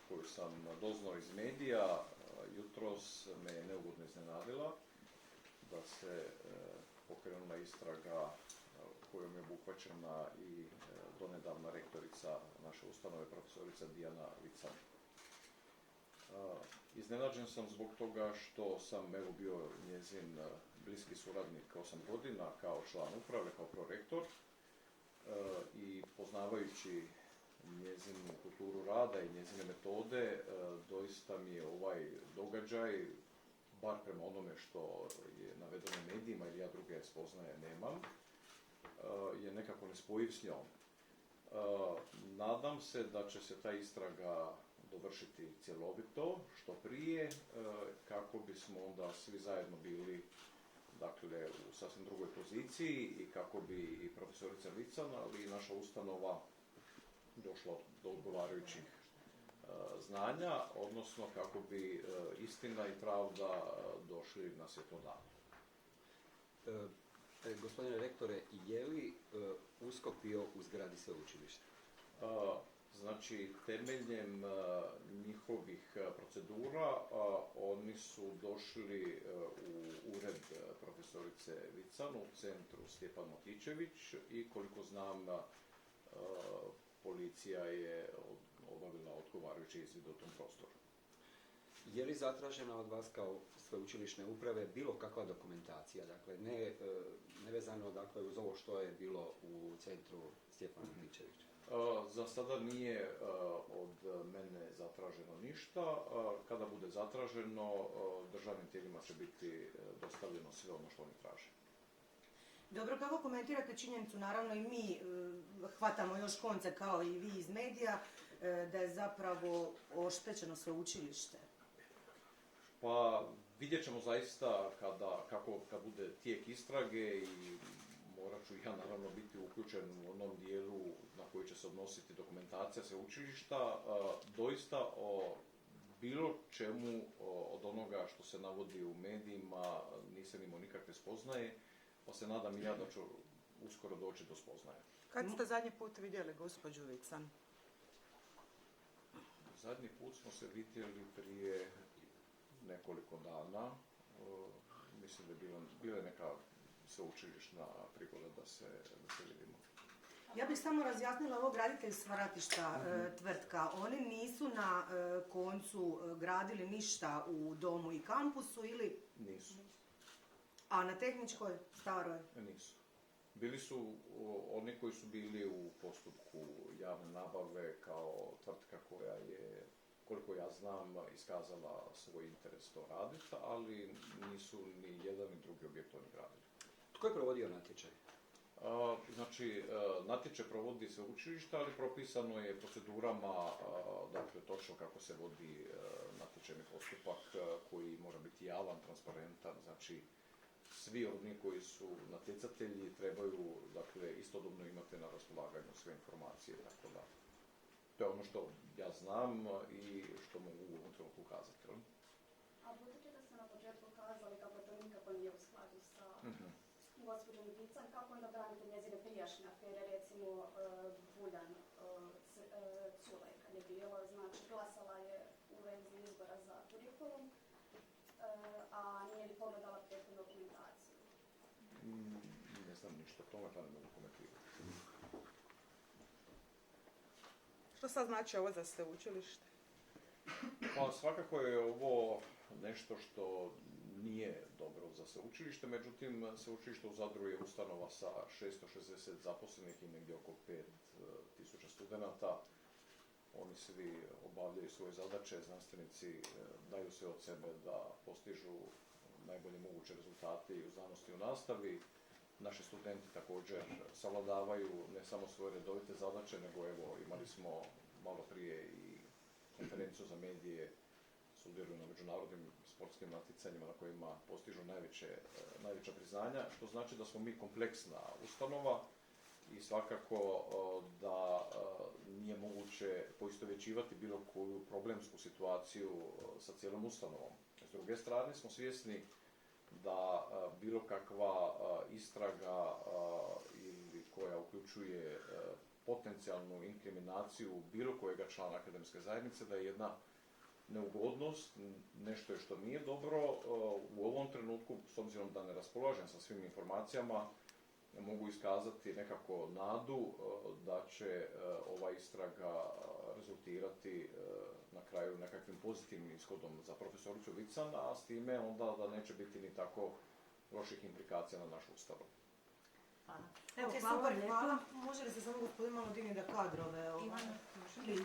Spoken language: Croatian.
koju sam doznao iz medija jutros me je neugodno iznenadila da se pokrenula istraga kojom je obuhvaćena i donedavna rektorica naše ustanove, profesorica Dijana Vican. Iznenađen sam zbog toga što sam bio njezin bliski suradnik 8 godina kao član uprave, kao prorektor i poznavajući njezinu kulturu rada i njezine metode, doista mi je ovaj događaj, bar prema onome što je navedeno u medijima jer ja druge spoznaje nemam, je nekako nespojiv s njom. Nadam se da će se ta istraga dovršiti cjelovito, što prije, kako bismo onda svi zajedno bili dakle, u sasvim drugoj poziciji i kako bi i profesorica Vican, ali i naša ustanova došla do odgovarajućih znanja, odnosno kako bi istina i pravda došli na svjetlo dana. Gospodine rektore, je li USKOK bio u zgradi sveučilišta? Znači, temeljem njihovih procedura oni su došli u ured profesorice Vican u centru Stjepan Matičević i koliko znam policija je obavila odgovarajući izvid u tom prostoru. Je li zatražena od vas kao sveučilišne uprave bilo kakva dokumentacija, dakle ne vezano dakle, uz ovo što je bilo u centru Stjepana Matičevića? Za sada nije od mene zatraženo ništa. Kada bude zatraženo, državnim tijelima će biti dostavljeno sve ono što oni traže. Dobro, kako komentirate činjenicu, naravno i mi hvatamo još konce kao i vi iz medija, da je zapravo oštećeno sveučilište? Pa vidjet ćemo zaista kad bude tijek istrage i morat ću ja naravno biti uključen u onom dijelu na koji će se odnositi dokumentacija sveučilišta. Doista o bilo čemu od onoga što se navodi u medijima nisam imao nikakve spoznaje, pa se nadam i ja da ću uskoro doći do spoznaje. Kad ste zadnji put vidjeli gospođu Vican? Zadnji put smo se vidjeli prije nekoliko dana. Mislim da je bila neka sveučilišna prigoda da se vidimo. Ja bih samo razjasnila ovo graditeljstva ratišta tvrtka. Oni nisu na koncu gradili ništa u domu i kampusu ili? Nisu. A na tehničkoj, staroj? Nisu. Bili su oni koji su bili u postupku javne nabave kao tvrtka koja je, koliko ja znam, iskazala svoj interes to raditi, ali nisu ni jedan ni drugi objekt oni gradili. Tko je provodio natječaj? Znači, natječaj provodi sveučilište, ali propisano je procedurama, dakle, točno kako se vodi natječajni postupak koji mora biti javan, transparentan, znači, svi oni koji su natjecatelji trebaju, dakle, istodobno imati na raspolaganju sve informacije, tako da. To je ono što ja znam i što mogu u ovom trenutku kazati. A budući da ste na početku kazali kako to nikako nije u skladu sa gospođom Vican, kako onda branite njezine prijašnje afere, recimo Buljan Culej, kad je bilo, znači glasala je u vezi izbora za kurikulum, a nije li pogledala prethodnu dokumentaciju? Ne znam ništa, tome pa ne mogu komentirati. Što sad znači ovo za sveučilište? Pa svakako je ovo nešto što nije dobro za sveučilište, međutim sveučilište u Zadru je ustanova sa 660 zaposlenih i negdje oko 5000 studenata. Oni svi obavljaju svoje zadaće, znanstvenici daju sve od sebe da postižu najbolje moguće rezultate u znanosti i u nastavi. Naši studenti također savladavaju ne samo svoje redovite zadaće, nego evo imali smo malo prije i konferenciju za medije, sudjeluju na međunarodnim sportskim natjecanjima na kojima postižu najveća priznanja, što znači da smo mi kompleksna ustanova i svakako da nije moguće poistovjećivati bilo koju problemsku situaciju sa cijelom ustanovom. S druge strane smo svjesni da bilo kakva istraga ili koja uključuje potencijalnu inkriminaciju bilo kojega člana akademske zajednice, da je jedna neugodnost, nešto je što nije dobro. U ovom trenutku, s obzirom da ne raspolažem sa svim informacijama, mogu iskazati nekako nadu da će ova istraga rezultirati na kraju nekakvim pozitivnim ishodom za profesoricu Vican, a s time onda da neće biti ni tako loših implikacija na naš ustav. Evo, super, hvala. Može li se samo gospodin malo digni da kadrove? Ivana, može li?